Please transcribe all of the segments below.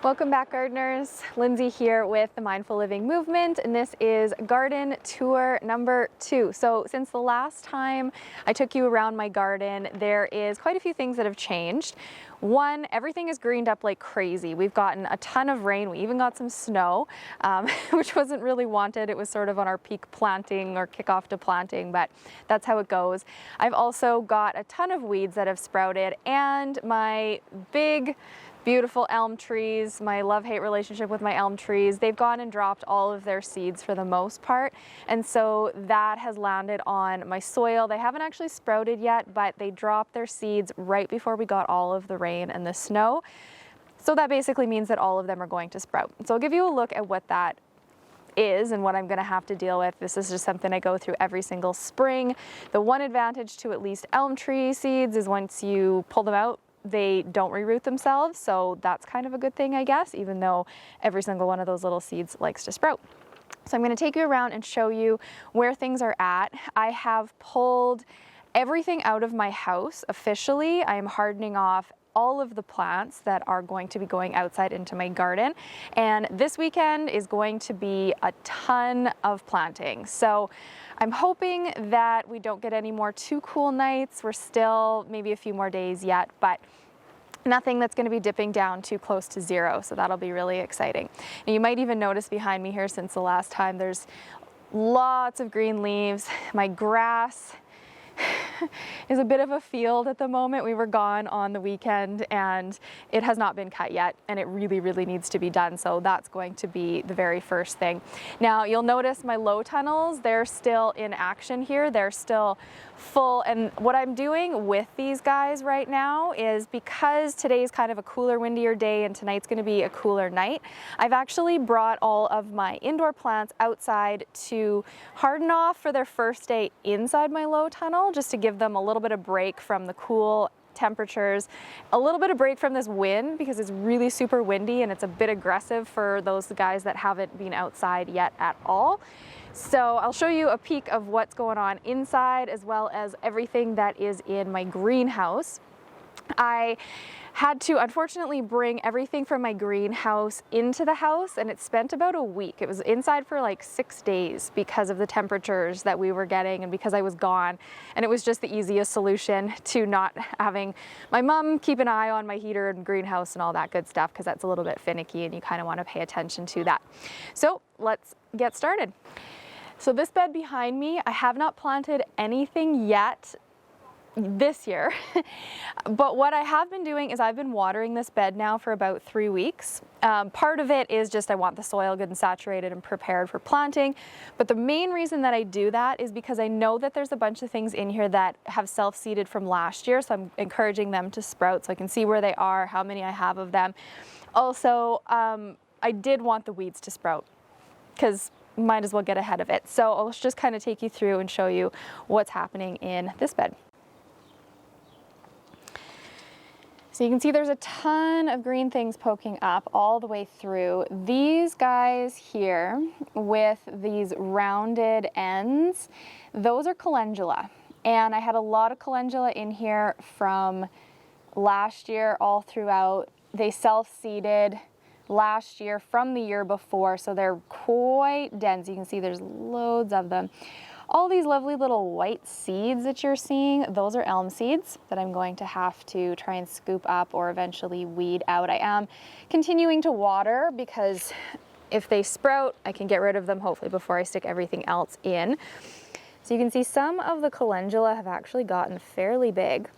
Welcome back, gardeners. Lindsay here with the Mindful Living Movement, and this is garden tour number 2. So since the last time I took you around my garden, there is quite a few things that have changed. One, everything is greened up like crazy. We've gotten a ton of rain. We even got some snow, which wasn't really wanted. It was sort of on our peak planting or kickoff to planting, but that's how it goes. I've also got a ton of weeds that have sprouted, and my big beautiful elm trees, my love-hate relationship with my elm trees, they've gone and dropped all of their seeds for the most part, and so that has landed on my soil. They haven't actually sprouted yet, but they dropped their seeds right before we got all of the rain and the snow. So that basically means that all of them are going to sprout. So I'll give you a look at what that is and what I'm going to have to deal with. This is just something I go through every single spring. The one advantage to at least elm tree seeds is once you pull them out, they don't reroot themselves, so that's kind of a good thing, I guess, even though every single one of those little seeds likes to sprout. So I'm going to take you around and show you where things are at. I have pulled everything out of my house officially. I am hardening off all of the plants that are going to be going outside into my garden, and this weekend is going to be a ton of planting. So I'm hoping that we don't get any more too cool nights. We're still maybe a few more days yet, but nothing that's going to be dipping down too close to 0, so that'll be really exciting. And you might even notice behind me here, since the last time, there's lots of green leaves. My grass is a bit of a field at the moment. We were gone on the weekend and it has not been cut yet, and it really needs to be done, so that's going to be the very first thing. Now you'll notice my low tunnels, they're still in action here. They're still full, and what I'm doing with these guys right now is, because today's kind of a cooler, windier day and tonight's going to be a cooler night, I've actually brought all of my indoor plants outside to harden off for their first day inside my low tunnel, just to give them a little bit of break from the cool temperatures, a little bit of break from this wind, because it's really super windy and it's a bit aggressive for those guys that haven't been outside yet at all. So I'll show you a peek of what's going on inside, as well as everything that is in my greenhouse. I had to unfortunately bring everything from my greenhouse into the house, and it spent about a week. It was inside for like 6 days because of the temperatures that we were getting and because I was gone, and it was just the easiest solution to not having my mom keep an eye on my heater and greenhouse and all that good stuff, because that's a little bit finicky and you kind of want to pay attention to that. So let's get started. So this bed behind me, I have not planted anything yet this year, but what I have been doing is I've been watering this bed now for about 3 weeks. Part of it is just I want the soil good and saturated and prepared for planting, but the main reason that I do that is because I know that there's a bunch of things in here that have self-seeded from last year, so I'm encouraging them to sprout so I can see where they are, how many I have of them. Also, I did want the weeds to sprout, because might as well get ahead of it. So I'll just kind of take you through and show you what's happening in this bed. So you can see there's a ton of green things poking up all the way through. These guys here with these rounded ends, those are calendula. And I had a lot of calendula in here from last year all throughout. They self-seeded last year from the year before, so they're quite dense. You can see there's loads of them. All these lovely little white seeds that you're seeing, those are elm seeds that I'm going to have to try and scoop up or eventually weed out. I am continuing to water, because if they sprout, I can get rid of them hopefully before I stick everything else in. So you can see some of the calendula have actually gotten fairly big.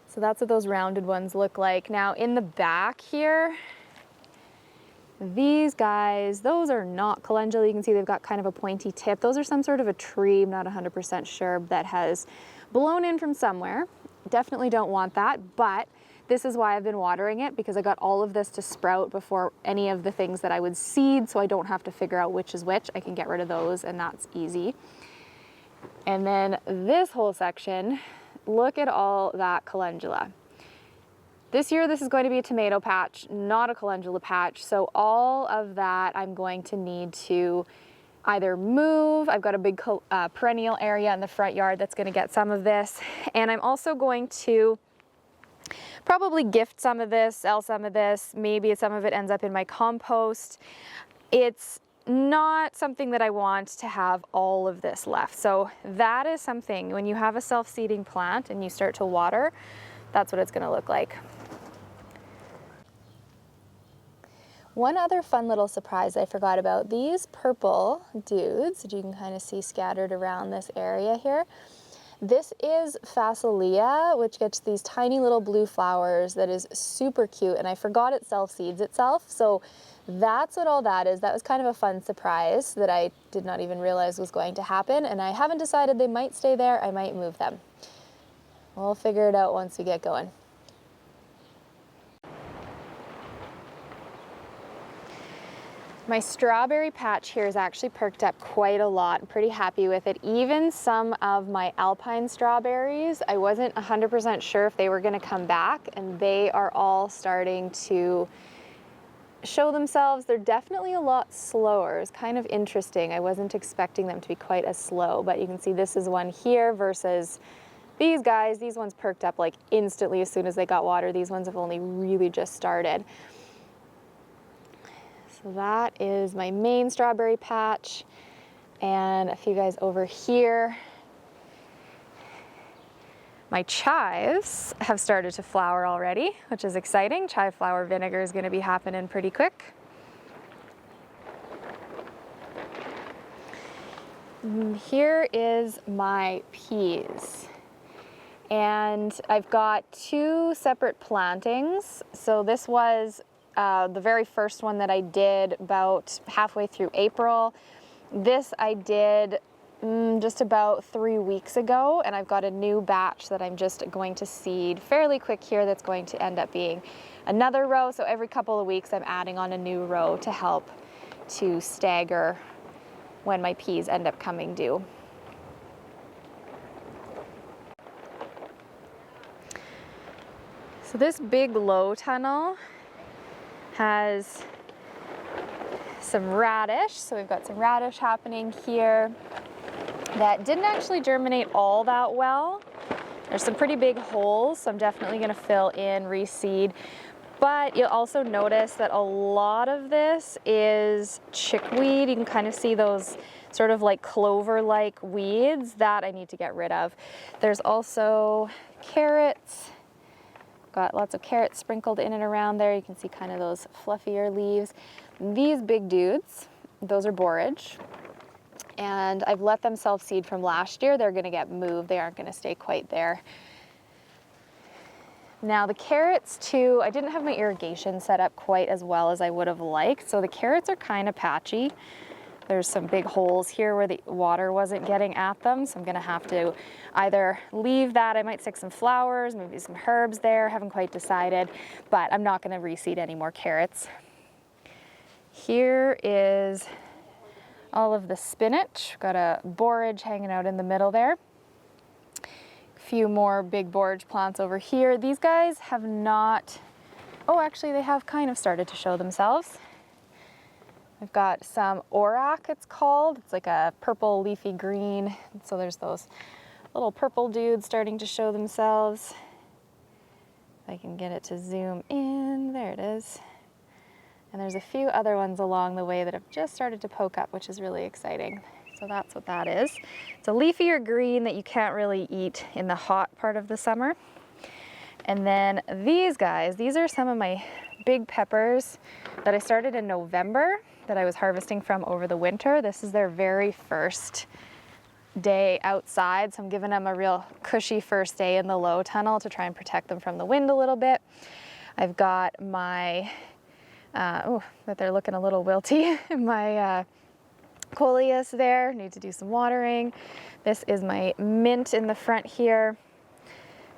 So that's what those rounded ones look like. Now in the back here, these guys, those are not calendula. You can see they've got kind of a pointy tip. Those are some sort of a tree, I'm not 100% sure, that has blown in from somewhere. Definitely don't want that, but this is why I've been watering it, because I got all of this to sprout before any of the things that I would seed, so I don't have to figure out which is which. I can get rid of those, and that's easy. And then this whole section, look at all that calendula. This year, this is going to be a tomato patch, not a calendula patch. So all of that I'm going to need to either move. I've got a big perennial area in the front yard that's going to get some of this. And I'm also going to probably gift some of this, sell some of this. Maybe some of it ends up in my compost. It's not something that I want to have all of this left. So that is something, when you have a self-seeding plant and you start to water, that's what it's going to look like. One other fun little surprise I forgot about, these purple dudes that you can kind of see scattered around this area here. This is Phacelia, which gets these tiny little blue flowers that is super cute, and I forgot it self-seeds itself, so that's what all that is. That was kind of a fun surprise that I did not even realize was going to happen, and I haven't decided. They might stay there, I might move them. We'll figure it out once we get going. My strawberry patch here is actually perked up quite a lot. I'm pretty happy with it. Even some of my alpine strawberries, I wasn't 100% sure if they were going to come back, and they are all starting to show themselves. They're definitely a lot slower. It's kind of interesting. I wasn't expecting them to be quite as slow, but you can see this is one here versus these guys. These ones perked up like instantly as soon as they got water. These ones have only really just started. So that is my main strawberry patch, and a few guys over here. My chives have started to flower already, which is exciting. Chive flower vinegar is going to be happening pretty quick. Here is my peas, and I've got two separate plantings. So this was the very first one that I did about halfway through April. This I did just about 3 weeks ago, and I've got a new batch that I'm just going to seed fairly quick here that's going to end up being another row. So every couple of weeks I'm adding on a new row to help to stagger when my peas end up coming due. So this big low tunnel has some radish. So we've got some radish happening here that didn't actually germinate all that well. There's some pretty big holes, so I'm definitely going to fill in, reseed. But you'll also notice that a lot of this is chickweed. You can kind of see those sort of like clover-like weeds that I need to get rid of. There's also carrots. Got lots of carrots sprinkled in and around there. You can see kind of those fluffier leaves. These big dudes, those are borage. And I've let them self-seed from last year. They're gonna get moved. They aren't gonna stay quite there. Now the carrots too, I didn't have my irrigation set up quite as well as I would have liked. So the carrots are kind of patchy. There's some big holes here where the water wasn't getting at them. So I'm gonna have to either leave that, I might stick some flowers, maybe some herbs there, haven't quite decided, but I'm not gonna reseed any more carrots. Here is all of the spinach. Got a borage hanging out in the middle there. A few more big borage plants over here. These guys have not, oh actually they have kind of started to show themselves. I've got some orac, it's called. It's like a purple leafy green. So there's those little purple dudes starting to show themselves. If I can get it to zoom in, there it is. And there's a few other ones along the way that have just started to poke up, which is really exciting. So that's what that is. It's a leafier green that you can't really eat in the hot part of the summer. And then these guys, these are some of my big peppers that I started in November that I was harvesting from over the winter. This is their very first day outside, so I'm giving them a real cushy first day in the low tunnel to try and protect them from the wind a little bit. I've got my that they're looking a little wilty. My coleus there, need to do some watering. This is my mint in the front here.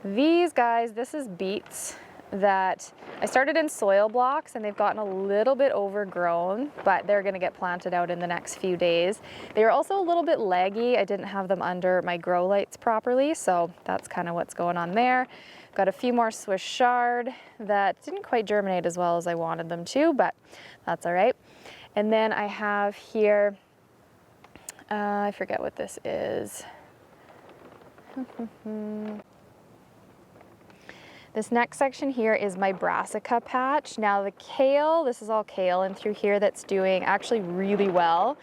These guys, this is beets that I started in soil blocks and they've gotten a little bit overgrown, but they're gonna get planted out in the next few days. They were also a little bit leggy. I didn't have them under my grow lights properly, so that's kind of what's going on there. Got a few more Swiss chard that didn't quite germinate as well as I wanted them to, but that's all right. And then I have here I forget what this is. This next section here is my brassica patch. Now the kale, this is all kale, and through here that's doing actually really well.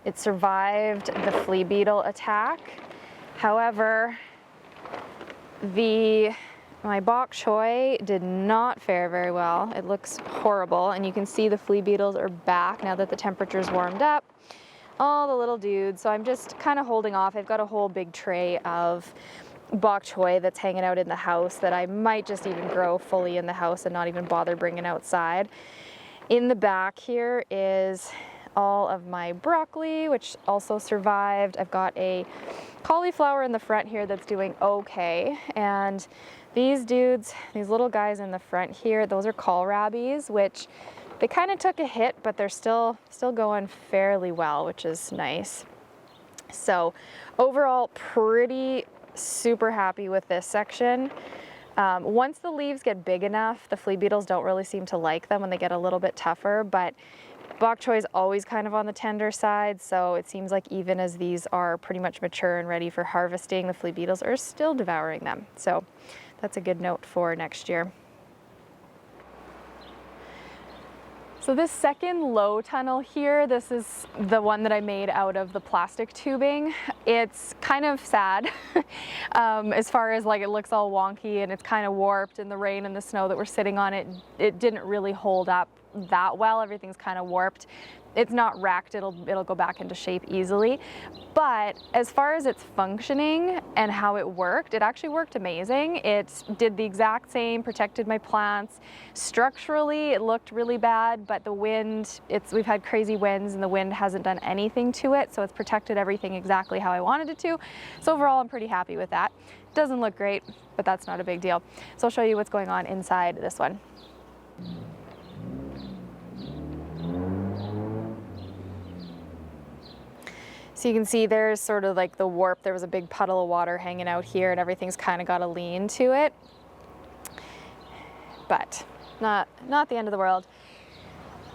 It survived the flea beetle attack. However, my bok choy did not fare very well. It looks horrible, and you can see the flea beetles are back now that the temperature's warmed up. All the little dudes, so I'm just kind of holding off. I've got a whole big tray of bok choy that's hanging out in the house that I might just even grow fully in the house and not even bother bringing outside. In the back here is all of my broccoli, which also survived. I've got a cauliflower in the front here that's doing okay, and these dudes, these little guys in the front here, those are kohlrabies, which they kind of took a hit, but they're still going fairly well, which is nice. So overall, pretty super happy with this section. Once the leaves get big enough, the flea beetles don't really seem to like them when they get a little bit tougher, but bok choy is always kind of on the tender side, so it seems like even as these are pretty much mature and ready for harvesting, the flea beetles are still devouring them. So that's a good note for next year. So this second low tunnel here, this is the one that I made out of the plastic tubing. It's kind of sad as far as like it looks all wonky and it's kind of warped, and the rain and the snow that we're sitting on it didn't really hold up that well. Everything's kind of warped. It's not wrecked, it'll go back into shape easily. But as far as its functioning and how it worked, it actually worked amazing. It did the exact same, protected my plants. Structurally, it looked really bad, but the wind, we've had crazy winds and the wind hasn't done anything to it, so it's protected everything exactly how I wanted it to. So overall, I'm pretty happy with that. Doesn't look great, but that's not a big deal. So I'll show you what's going on inside this one. So you can see there's sort of like the warp. There was a big puddle of water hanging out here and everything's kind of got a lean to it. But not the end of the world.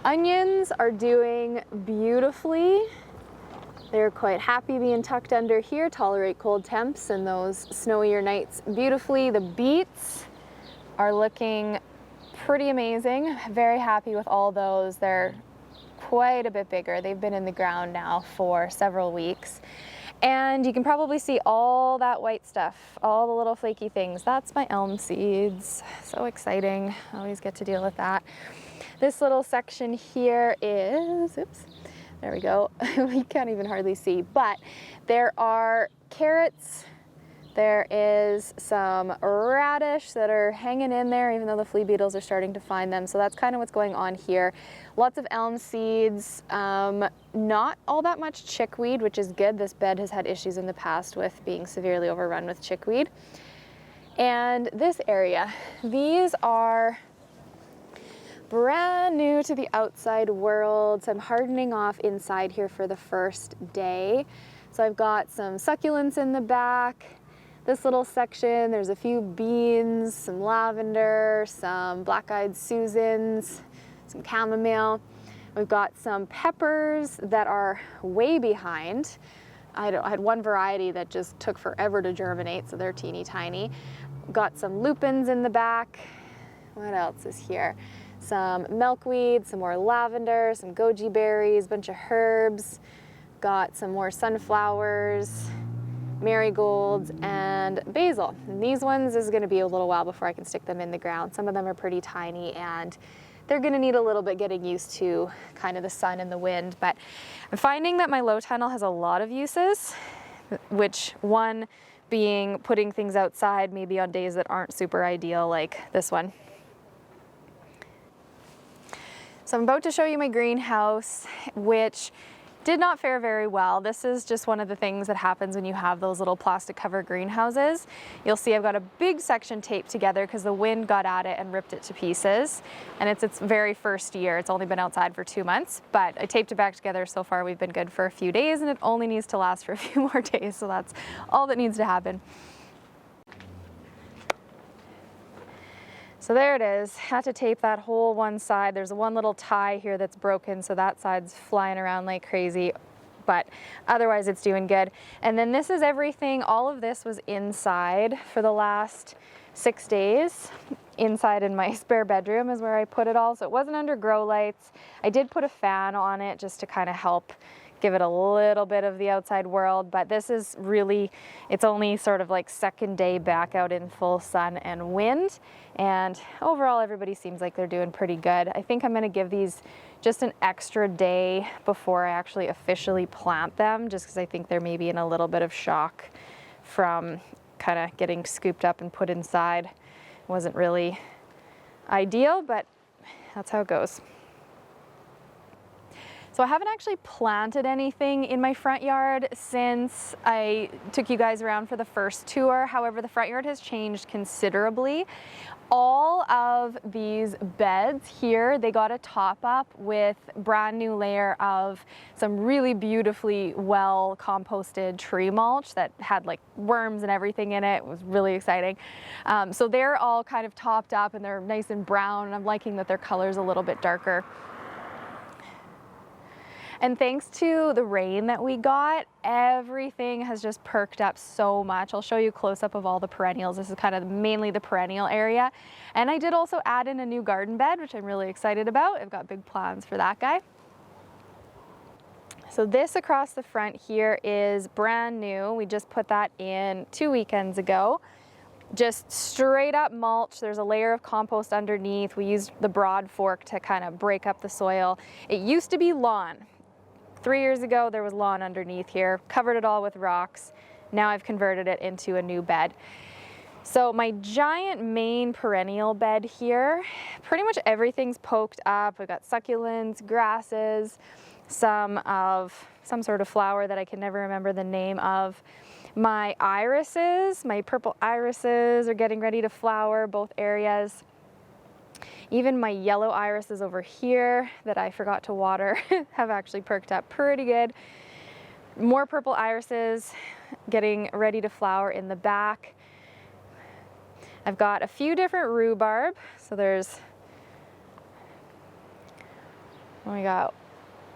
Onions are doing beautifully. They're quite happy being tucked under here, tolerate cold temps and those snowier nights beautifully. The beets are looking pretty amazing. Very happy with all those. They're quite a bit bigger. They've been in the ground now for several weeks. And you can probably see all that white stuff, all the little flaky things. That's my elm seeds. So exciting. I always get to deal with that. This little section here is, oops, there we go. We can't even hardly see, but there are carrots. There is some radish that are hanging in there, even though the flea beetles are starting to find them. So that's kind of what's going on here. Lots of elm seeds, not all that much chickweed, which is good. This bed has had issues in the past with being severely overrun with chickweed. And this area, these are brand new to the outside world. So I'm hardening off inside here for the first day. So I've got some succulents in the back. This little section, there's a few beans, some lavender, some black-eyed Susans, some chamomile. We've got some peppers that are way behind. I had one variety that just took forever to germinate, so they're teeny tiny. Got some lupins in the back. What else is here? Some milkweed, some more lavender, some goji berries, a bunch of herbs. Got some more sunflowers, marigolds, and basil. And these ones is going to be a little while before I can stick them in the ground. Some of them are pretty tiny and they're going to need a little bit getting used to kind of the sun and the wind. But I'm finding that my low tunnel has a lot of uses, which one being putting things outside maybe on days that aren't super ideal, like this one. So I'm about to show you my greenhouse, which did not fare very well. This is just one of the things that happens when you have those little plastic cover greenhouses. You'll see I've got a big section taped together because the wind got at it and ripped it to pieces. And it's its very first year. It's only been outside for 2 months, but I taped it back together. So far we've been good for a few days and it only needs to last for a few more days. So that's all that needs to happen. So there it is. Had to tape that whole one side. There's one little tie here that's broken, so that side's flying around like crazy. but otherwise it's doing good. And then this is everything, all of this was inside for the last 6 days. Inside in my spare bedroom is where I put it all, so it wasn't under grow lights. I did put a fan on it just to kind of help give it a little bit of the outside world, but this is really, it's only sort of like second day back out in full sun and wind, and overall everybody seems like they're doing pretty good. I think I'm going to give these just an extra day before I actually officially plant them, just because I think they're maybe in a little bit of shock from kind of getting scooped up and put inside. Wasn't really ideal, but that's how it goes. So I haven't actually planted anything in my front yard since I took you guys around for the first tour. However, the front yard has changed considerably. All of these beds here, they got a top up with brand new layer of some really beautifully well composted tree mulch that had like worms and everything in it. It was really exciting. So they're all kind of topped up and they're nice and brown, and I'm liking that their color's a little bit darker. And thanks to the rain that we got, everything has just perked up so much. I'll show you a close-up of all the perennials. This is kind of mainly the perennial area. And I did also add in a new garden bed, which I'm really excited about. I've got big plans for that guy. So this across the front here is brand new. We just put that in 2 weekends ago. Just straight up mulch. There's a layer of compost underneath. We used the broad fork to kind of break up the soil. It used to be lawn. 3 years ago, there was lawn underneath here, covered it all with rocks. Now I've converted it into a new bed. So my giant main perennial bed here, pretty much everything's poked up. We've got succulents, grasses, some sort of flower that I can never remember the name of. My irises, my purple irises are getting ready to flower, both areas. Even my yellow irises over here that I forgot to water have actually perked up pretty good. More purple irises getting ready to flower in the back. I've got a few different rhubarb. So we got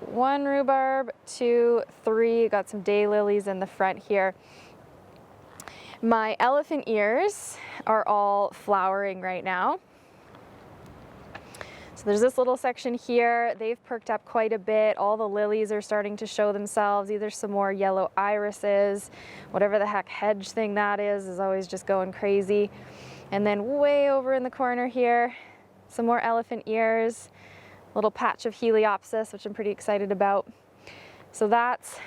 1 rhubarb, 2, 3, got some daylilies in the front here. My elephant ears are all flowering right now. So there's this little section here. They've perked up quite a bit. All the lilies are starting to show themselves. Either some more yellow irises, whatever the heck hedge thing that is always just going crazy. And then way over in the corner here, some more elephant ears, a little patch of heliopsis, which I'm pretty excited about. So that's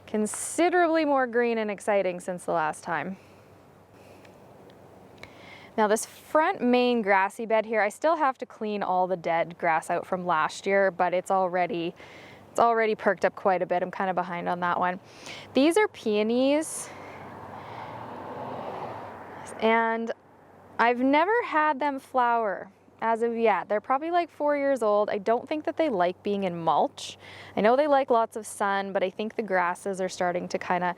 considerably more green and exciting since the last time. Now this front main grassy bed here, I still have to clean all the dead grass out from last year, but it's already perked up quite a bit. I'm kind of behind on that one. These are peonies, and I've never had them flower as of yet. They're probably like 4 years old. I don't think that they like being in mulch. I know they like lots of sun, but I think the grasses are starting to kind of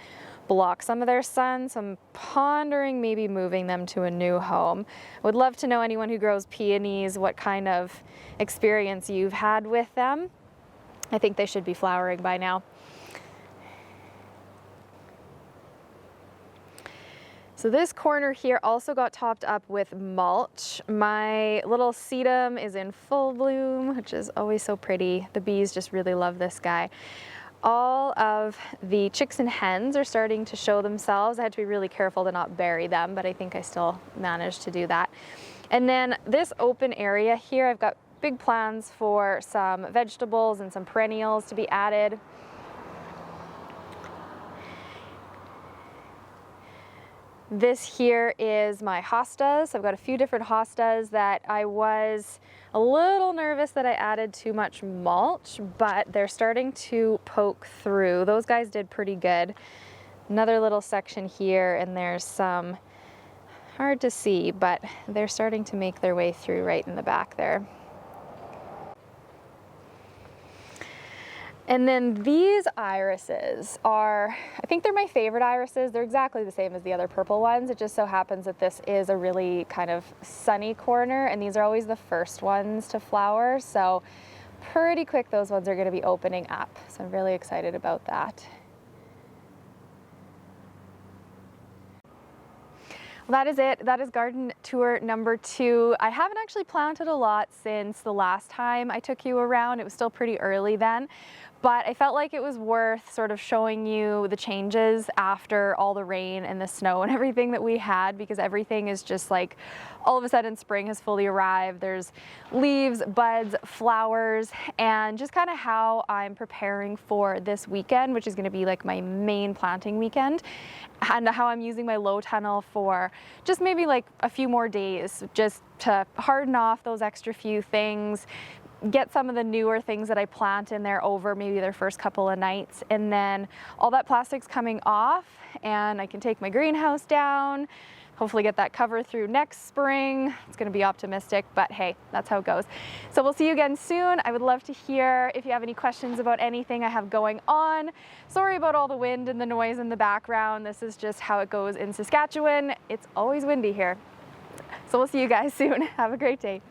block some of their sun, so I'm pondering maybe moving them to a new home. I would love to know, anyone who grows peonies, what kind of experience you've had with them. I think they should be flowering by now. So this corner here also got topped up with mulch. My little sedum is in full bloom, which is always so pretty. The bees just really love this guy. All of the chicks and hens are starting to show themselves. I had to be really careful to not bury them, but I think I still managed to do that. And then this open area here, I've got big plans for some vegetables and some perennials to be added. This here is my hostas. I've got a few different hostas that I was a little nervous that I added too much mulch, but they're starting to poke through. Those guys did pretty good. Another little section here, and there's some, hard to see, but they're starting to make their way through right in the back there. And then these irises are, I think they're my favorite irises. They're exactly the same as the other purple ones. It just so happens that this is a really kind of sunny corner, and these are always the first ones to flower. So pretty quick those ones are going to be opening up. So I'm really excited about that. Well, that is it. That is garden tour number 2. I haven't actually planted a lot since the last time I took you around. It was still pretty early then, but I felt like it was worth sort of showing you the changes after all the rain and the snow and everything that we had, because everything is just like all of a sudden spring has fully arrived. There's leaves, buds, flowers, and just kind of how I'm preparing for this weekend, which is going to be like my main planting weekend, and how I'm using my low tunnel for just maybe like a few more days just to harden off those extra few things, get some of the newer things that I plant in there over maybe their first couple of nights, and then all that plastic's coming off and I can take my greenhouse down, hopefully get that cover through next spring. It's going to be optimistic, but hey, that's how it goes. So we'll see you again soon. I would love to hear if you have any questions about anything I have going on. Sorry about all the wind and the noise in the background. This is just how it goes in Saskatchewan. It's always windy here. So we'll see you guys soon. Have a great day.